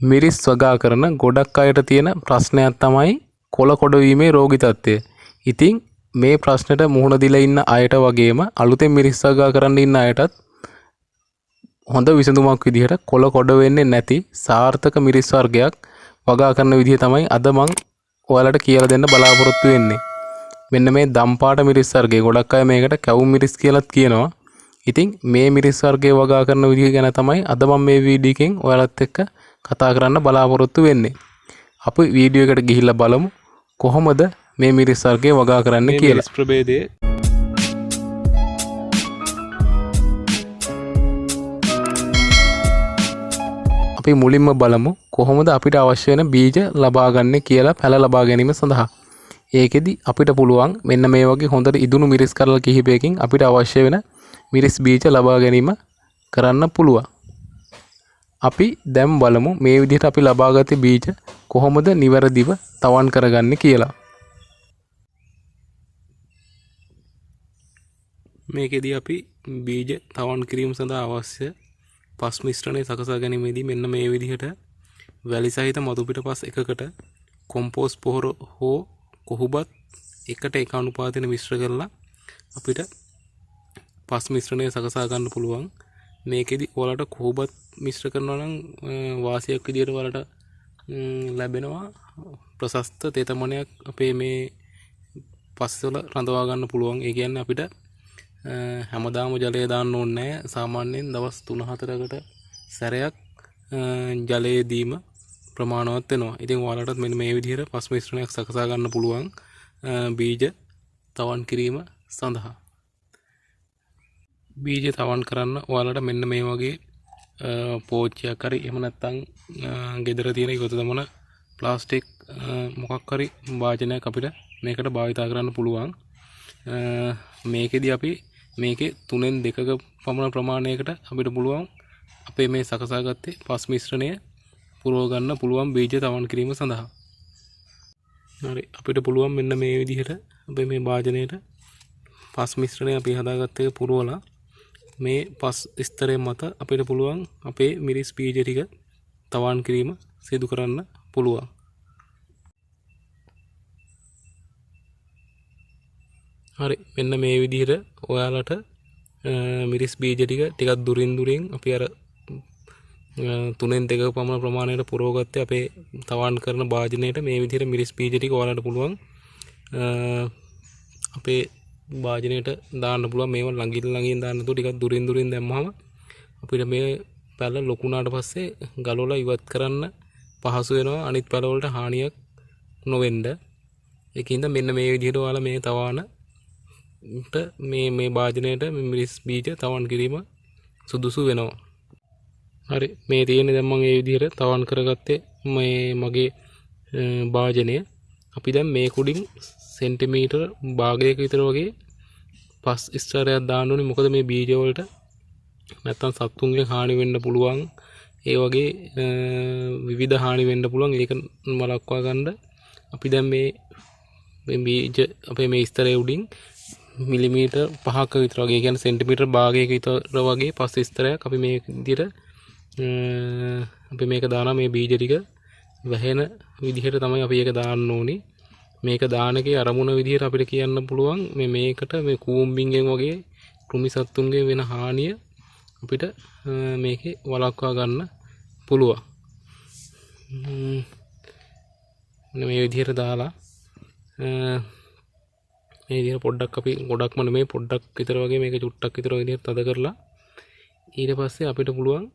මිරිස් වගා කරන ගොඩක් අයට තියෙන ප්‍රශ්නයක් තමයි කොළ කොඩ වීමේ රෝගී තත්ත්වය. ඉතින් මේ ප්‍රශ්නෙට මුහුණ දීලා ඉන්න අයට වගේම අලුතෙන් මිරිස් වගා කරන්න ඉන්න අයටත් හොඳ විසඳුමක් විදිහට කොළ කොඩ වෙන්නේ නැති සාර්ථක මිරිස් වර්ගයක් වගා කරන විදිහ තමයි අද මම ඔයාලට කියලා දෙන්න බලාපොරොත්තු වෙන්නේ. මෙන්න මේ දම්පාට මිරිස් වර්ගය. ගොඩක් අය මේකට කැවුම් මිරිස් කියලාත් කියනවා. ඉතින් මේ මිරිස් වර්ගය වගා කරන විදිහ ගැන තමයි අද මම මේ වීඩියෝ එකෙන් ඔයාලත් එක්ක කතා කරන්න බලාපොරොත්තු වෙන්නේ. අපි වීඩියෝ එකට ගිහිල්ලා බලමු කොහොමද මේ මිරිස් වර්ගය වගා කරන්න කියලා. මිරිස් ප්‍රභේදයේ අපි මුලින්ම බලමු කොහොමද අපිට අවශ්‍ය වෙන බීජ ලබා ගන්න කියලා පැල ලබා ගැනීම සඳහා. ඒකෙදි අපිට පුළුවන් මෙන්න මේ වගේ හොඳට ඉදුණු මිරිස් කරල් කිහිපයකින් අපිට අවශ්‍ය වෙන මිරිස් බීජ ලබා ගැනීම කරන්න පුළුවන්. අපි දැන් බලමු මේ විදිහට අපි ලබාගත් බීජ කොහොමද නිවැරදිව තවන් කරගන්නේ කියලා. මේකෙදී අපි බීජ තවන් කිරීම සඳහා අවශ්‍ය පස් මිශ්‍රණය සකසා ගැනීමේදී මෙන්න මේ විදිහට වැලි සහිත මතු පිට පස් එකකට කොම්පෝස්ට් පොහොර හෝ කොහුබත් එකට එක අනුපාතයෙන් මිශ්‍ර කරලා අපිට පස් මිශ්‍රණය සකසා ගන්න පුළුවන්. මේකෙදි ඔයාලට කොහොබත් මිශ්‍ර කරනවා නම් වාසියක් විදියට ඔයාලට ලැබෙනවා ප්‍රශස්ත තෙතමනයක් අපේ මේ පස්වල රඳවා ගන්න පුළුවන්. ඒ කියන්නේ අපිට හැමදාම ජලය දාන්න ඕනේ නැහැ. සාමාන්‍යයෙන් දවස් 3-4කට සැරයක් ජලය දීම ප්‍රමාණවත් වෙනවා. ඉතින් ඔයාලටත් මෙන්න මේ විදිහට පස් මිශ්‍රණයක් සකසා ගන්න පුළුවන් බීජ තවන් කිරීම සඳහා. බීජ තවන් කරන්න ඔයාලට මෙන්න මේ වගේ පෝච්චියක් හරි එහෙම නැත්නම් ගෙදර තියෙන ඉවත දමන ප්ලාස්ටික් මොකක් හරි වාජනයක් අපිට මේකට භාවිතා කරන්න පුළුවන්. මේකෙදි අපි මේකේ 3න් 2ක පමණ ප්‍රමාණයකට අපිට පුළුවන් අපේ මේ සකසාගත්තේ පස් මිශ්‍රණය පුරව ගන්න පුළුවන් බීජ තවන් කිරීම සඳහා. හරි අපිට පුළුවන් මෙන්න මේ විදිහට අපේ මේ වාජනයේට පස් මිශ්‍රණය අපි හදාගත්ත එක පුරවලා මේ පස් ස්තරය මත අපිට පුළුවන් අපේ මිරිස් බීජ ටික තවන් කිරීම සිදු කරන්න පුළුවන්. හරි මෙන්න මේ විදිහට ඔයාලට මිරිස් බීජ ටිකක් දුරින් අපි අර 3න් 2ක පමණ ප්‍රමාණයට පුරවගත්තේ අපේ තවන් කරන භාජනයට මේ විදිහට මිරිස් බීජ ටික ඔයාලට පුළුවන් අපේ භාජනයට දාන්න පුළුවන්. මේවා ළඟින් දාන්න තු ටිකක් දුරින් දැම්මම අපිට මේ පැල ලොකු වුණාට පස්සේ ගලවලා ඉවත් කරන්න පහසු වෙනවා. අනිත් පැල වලට හානියක් නොවෙන්න. ඒකින්ද මෙන්න මේ විදිහට ඔයාලා මේ තවාන මේ භාජනයට මිරිස් බීජ තවන් කිරීම සුදුසු වෙනවා. හරි මේ තියෙන්නේ දැන් මම මේ විදිහට තවන් කරගත්තේ මේ මගේ භාජනය. අපි දැන් මේ කුඩින් සෙන්ටිමීටර් භාගයක විතර වගේ පස් ස්තරයක් දාන්න ඕනේ. මොකද මේ බීජ වලට නැත්තම් සත්තුන්ගෙන් හානි වෙන්න පුළුවන්. ඒ වගේ විවිධ හානි වෙන්න පුළුවන්. ඒක වළක්වා ගන්න අපි දැන් මේ බීජ අපේ මේ ස්තරයේ උඩින් මිලිමීටර් 5ක විතර වගේ කියන්නේ සෙන්ටිමීටර් භාගයක විතර වගේ පස් ස්තරයක් අපි මේ විදිහට අපි මේක දානවා. මේ බීජ ටික වැහෙන විදිහට තමයි අපි ඒක දාන්න ඕනේ. මේක දානකේ අරමුණ විදිහට අපිට කියන්න පුළුවන් මේකට මේ කූඹින්ගෙන් වගේ කෘමි සත්තුන්ගේ වෙන හානිය අපිට මේකේ වළක්වා ගන්න පුළුවන්. මේ විදිහට දාලා මේ විදිහට පොඩ්ඩක් අපි ගොඩක්ම නෙමෙයි පොඩ්ඩක් විතර වගේ මේක චුට්ටක් විතර විදිහට තද කරලා ඊට පස්සේ අපිට පුළුවන්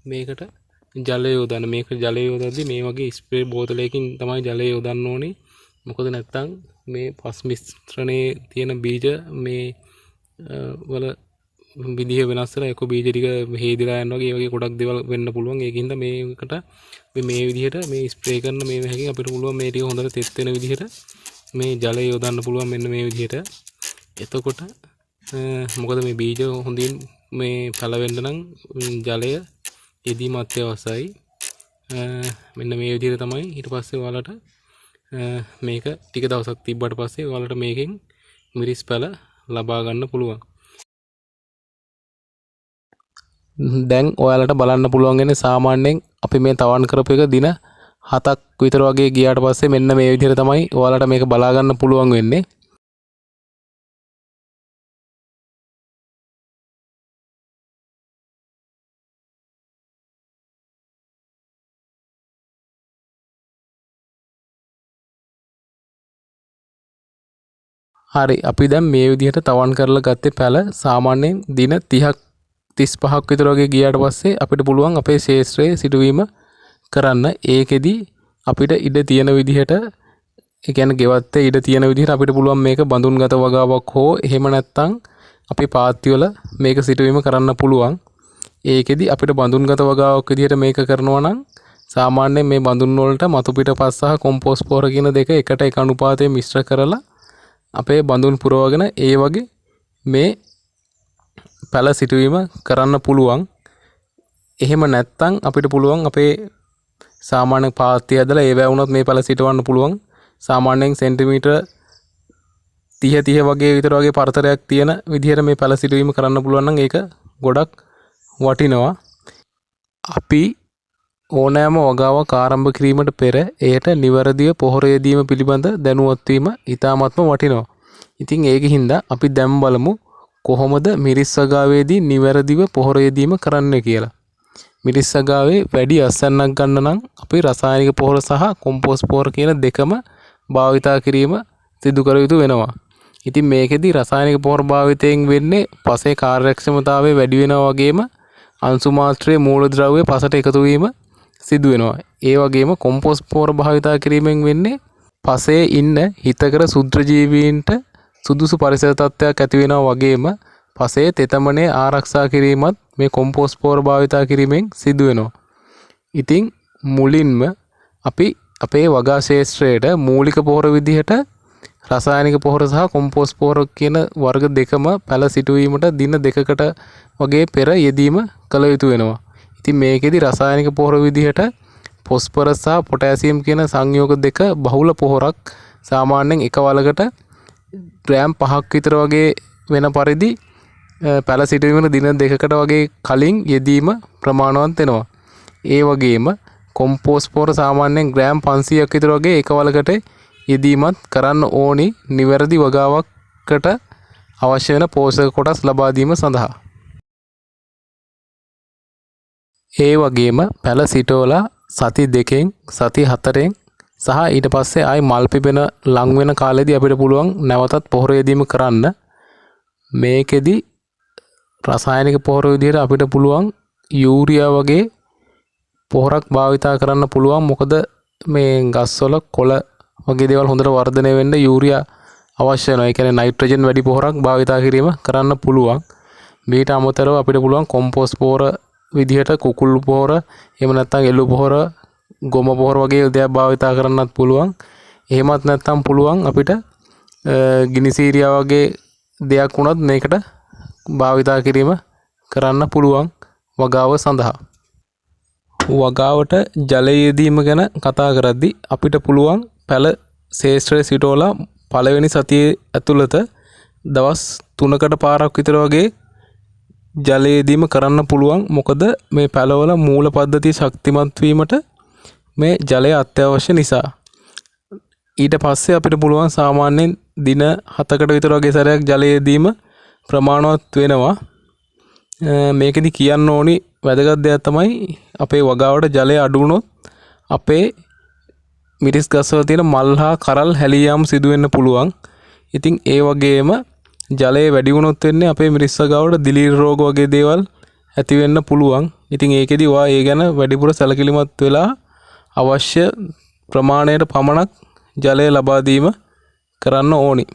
මේකට ජලය යොදන්න. මේක ජලය යොදද්දි මේ වගේ ස්ප්‍රේ බෝතලයකින් තමයි ජලය යොදන්න ඕනේ. මොකද නැත්තම් මේ පස් මිශ්‍රණයේ තියෙන බීජ මේ වල විදිහ වෙනස් වෙලා එක බීජ ටික හේදිලා යනවා වගේ වගේ ගොඩක් දේවල් වෙන්න පුළුවන්. ඒකින්ද මේකට මේ විදිහට මේ ස්ප්‍රේ කරන මේ හැකින් අපිට පුළුවන් මේ ටික හොඳට තෙත් වෙන විදිහට මේ ජලය යොදන්න පුළුවන් මෙන්න මේ විදිහට. එතකොට මොකද මේ බීජ හොඳින් මේ පැලවෙන්න නම් ජලය යෙදීම අත්‍යවශ්‍යයි. මෙන්න මේ විදිහට තමයි ඊට පස්සේ ඔයාලට මේක ටික දවසක් තිබ්බට පස්සේ ඔයාලට මේකෙන් මිරිස් පැල ලබා ගන්න පුළුවන්. දැන් ඔයාලට බලන්න පුළුවන් වෙන්නේ සාමාන්‍යයෙන් අපි මේ තවන් කරපු එක දින 7ක් විතර වගේ ගියාට පස්සේ මෙන්න මේ විදිහට තමයි ඔයාලට මේක බලා ගන්න පුළුවන් වෙන්නේ. හරි අපි දැන් මේ විදිහට තවන් කරලා ගත්තේ පැල සාමාන්‍යයෙන් දින 30ක් 35ක් විතර වගේ ගියාට පස්සේ අපිට පුළුවන් අපේ ශේෂ්ත්‍රයේ සිටුවීම කරන්න. ඒකෙදි අපිට ඉඩ තියෙන විදිහට ඒ කියන්නේ ගෙවත්තේ ඉඩ තියෙන විදිහට අපිට පුළුවන් මේක බඳුන්ගත වගාවක් හෝ එහෙම නැත්නම් අපි පාත්ති වල මේක සිටුවීම කරන්න පුළුවන්. ඒකෙදි අපිට බඳුන්ගත වගාවක් විදිහට මේක කරනවා නම් සාමාන්‍යයෙන් මේ බඳුන් වලට මතු පිටපත් සහ කොම්පෝස්ට් පොහොර කියන දෙක එකට එක අනුපාතයේ මිශ්‍ර කරලා අපේ බඳුන් පුරවගෙන ඒ වගේ මේ පැල සිටුවීම කරන්න පුළුවන්. එහෙම නැත්නම් අපිට පුළුවන් අපේ සාමාන්‍ය පාත්‍ය ඇදලා ඒවැ වුණොත් මේ පැල සිටවන්න පුළුවන්. සාමාන්‍යයෙන් සෙන්ටිමීටර් 30 වගේ විතර වගේ පරතරයක් තියෙන විදිහට මේ පැල සිටුවීම කරන්න පුළුවන් නම් ඒක ගොඩක් වටිනවා. අපි ඕනෑම වගාවක් ආරම්භ කිරීමට පෙර එයට නිවැරදිව පොහොර යෙදීම පිළිබඳ දැනුවත් වීම ඉතාමත්ම වටිනවා. ඉතින් ඒකින්ද අපි දැන් බලමු කොහොමද මිරිස් වගාවේදී නිවැරදිව පොහොර යෙදීම කරන්න කියලා. මිරිස් වගාවේ වැඩි අස්වැන්නක් ගන්න නම් අපි රසායනික පොහොර සහ කොම්පෝස්ට් පොහොර කියන දෙකම භාවිතා කිරීම සිදු කර යුතු වෙනවා. ඉතින් මේකෙදි රසායනික පොහොර භාවිතයෙන් වෙන්නේ පසේ කාර්යක්ෂමතාවය වැඩි වෙනවා වගේම අංශු මාත්‍රයේ මූලද්‍රව්‍ය පසට එකතු වීම සිදු වෙනවා. ඒ වගේම කොම්පෝස්ට් පොහොර භාවිතා කිරීමෙන් වෙන්නේ පසේ ඉන්න හිතකර සුද්ධ ජීවීන්ට සුදුසු පරිසර තත්ත්වයක් ඇති වෙනවා වගේම පසේ තෙතමනේ ආරක්ෂා කිරීමත් මේ කොම්පෝස්ට් පොහොර භාවිතා කිරීමෙන් සිදු වෙනවා. ඉතින් මුලින්ම අපි අපේ වගා ශේෂ්ත්‍රයට මූලික පොහොර විදිහට රසායනික පොහොර සහ කොම්පෝස්ට් පොහොර කියන වර්ග දෙකම පැල සිටුවීමට දින 2කට වගේ පෙර යෙදීම කළ යුතු වෙනවා. ඉතින් මේකෙදි රසායනික පොහොර විදිහට ෆොස්ෆරස් සහ පොටෑසියම් කියන සංයෝග දෙක බහුල පොහොරක් සාමාන්‍යයෙන් එක වලකට ග්‍රෑම් 5ක් විතර වගේ වෙන පරිදි පැල සිටුවීමට දින 2කට වගේ කලින් යෙදීම ප්‍රමාණවත් වෙනවා. ඒ වගේම කොම්පෝස්ට් පොහොර සාමාන්‍යයෙන් ග්‍රෑම් 500ක් විතර වගේ එක වලකට යෙදීමත් කරන්න ඕනි නිවැරදි වගාවකට අවශ්‍ය වෙන පෝෂක කොටස් ලබා දීම සඳහා. ඒ වගේම පැල සිටවලා සති 2කින් සති 4න් සහ ඊට පස්සේ ආයි මල් පිපෙන ලං වෙන කාලෙදී අපිට පුළුවන් නැවතත් පොහොර යෙදීම කරන්න. මේකෙදි රසායනික පොහොර විදිහට අපිට පුළුවන් යූරියා වගේ පොහොරක් භාවිතා කරන්න පුළුවන්. මොකද මේ ගස්වල කොළ වගේ දේවල් හොඳට වර්ධනය වෙන්න යූරියා අවශ්‍ය වෙනවා. ඒ කියන්නේ නයිට්‍රජන් වැඩි පොහොරක් භාවිතා කිරීම කරන්න පුළුවන්. මීට අමතරව අපිට පුළුවන් කොම්පෝස්ට් පොහොර විදිහට කුකුළු පොහොර එහෙම නැත්නම් එළු පොහොර ගොම පොහොර වගේ දේවල් භාවිතා කරන්නත් පුළුවන්. එහෙමත් නැත්නම් පුළුවන් අපිට ගිනිසීරියා වගේ දෙයක් වුණත් මේකට භාවිතා කිරීම කරන්න පුළුවන් වගාව සඳහා. වගාවට ජලය යෙදීම ගැන කතා කරද්දී අපිට පුළුවන් පැල ශේෂ්ත්‍රයේ සිටවලා පළවෙනි සතියේ ඇතුළත දවස් 3කට පාරක් විතර වගේ ජලය යෙදීම කරන්න පුළුවන්. මොකද මේ පැලවල මූල පද්ධතිය ශක්තිමත් වීමට මේ ජලය අත්‍යවශ්‍ය නිසා. ඊට පස්සේ අපිට පුළුවන් සාමාන්‍යයෙන් දින 7කට විතර වගේ සැරයක් ජලය යෙදීම ප්‍රමාණවත් වෙනවා. මේකෙදි කියන්න ඕනි වැදගත් දෙයක් තමයි අපේ වගාවට ජලය අඩු වුණොත් අපේ මිරිස් ගස්වල තියෙන මල් හා කරල් හැලී යාම සිදු වෙන්න පුළුවන්. ඉතින් ඒ වගේම ජලය වැඩි වුණොත් වෙන්නේ අපේ මිරිස් වගාවට දිලීර රෝග වගේ දේවල් ඇති වෙන්න පුළුවන්. ඉතින් ඒකෙදි ඔයා ඒ ගැන වැඩිපුර සැලකිලිමත් වෙලා අවශ්‍ය ප්‍රමාණයට පමණක් ජලය ලබා දීම කරන්න ඕනි.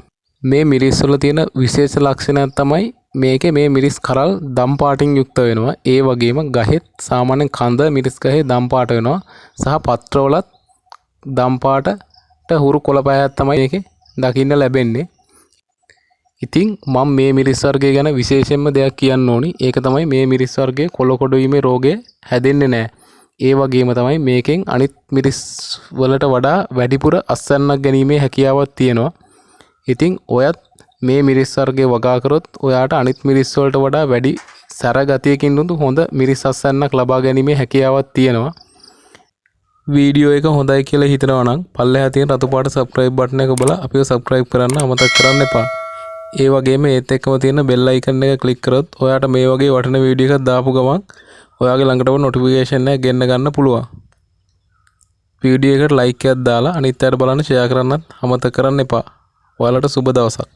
මේ මිරිස් වල තියෙන විශේෂ ලක්ෂණයක් තමයි මේකේ මේ මිරිස් කරල් දම් පාටින් යුක්ත වෙනවා. ඒ වගේම ගහෙත් සාමාන්‍යයෙන් කඳ මිරිස් ගහේ දම් පාට වෙනවා. සහ පත්‍රවලත් දම් පාටට හුරු කොළ පැහැයක් තමයි මේකේ දකින්න ලැබෙන්නේ. ඉතින් මම මේ මිරිස් වර්ගය ගැන විශේෂයෙන්ම දෙයක් කියන්න ඕනි. ඒක තමයි මේ මිරිස් වර්ගයේ කොළ කොඩ වීමේ රෝගය හැදෙන්නේ නැහැ. ඒ වගේම තමයි මේකෙන් අනිත් මිරිස් වලට වඩා වැඩිපුර අස්වැන්නක් ගැනීමේ හැකියාවක් තියෙනවා. ඉතින් ඔයත් මේ මිරිස් වර්ගයේ වගා කරොත් ඔයාට අනිත් මිරිස් වලට වඩා වැඩි සැර ගතියකින් හොඳ මිරිස් අස්වැන්නක් ලබා ගැනීමේ හැකියාවක් තියෙනවා. වීඩියෝ එක හොඳයි කියලා හිතනවා නම් පල්ලෙහා තියෙන රතු පාට subscribe button එක ඔබලා අපිව subscribe කරන්න අමතක කරන්න එපා. ඒ වගේම ඒත් එක්කම තියෙන bell icon එක click කරොත් ඔයාට මේ වගේ වටින වීඩියෝ එකක් දාපු ගමන් ඔයාගේ ළඟටම notification එක ගෙන්න ගන්න පුළුවන්. වීඩියෝ එකට like එකක් දාලා අනිත් අයට බලන්න share කරන්නත් අමතක කරන්න එපා. ඔයාලට සුබ දවසක්.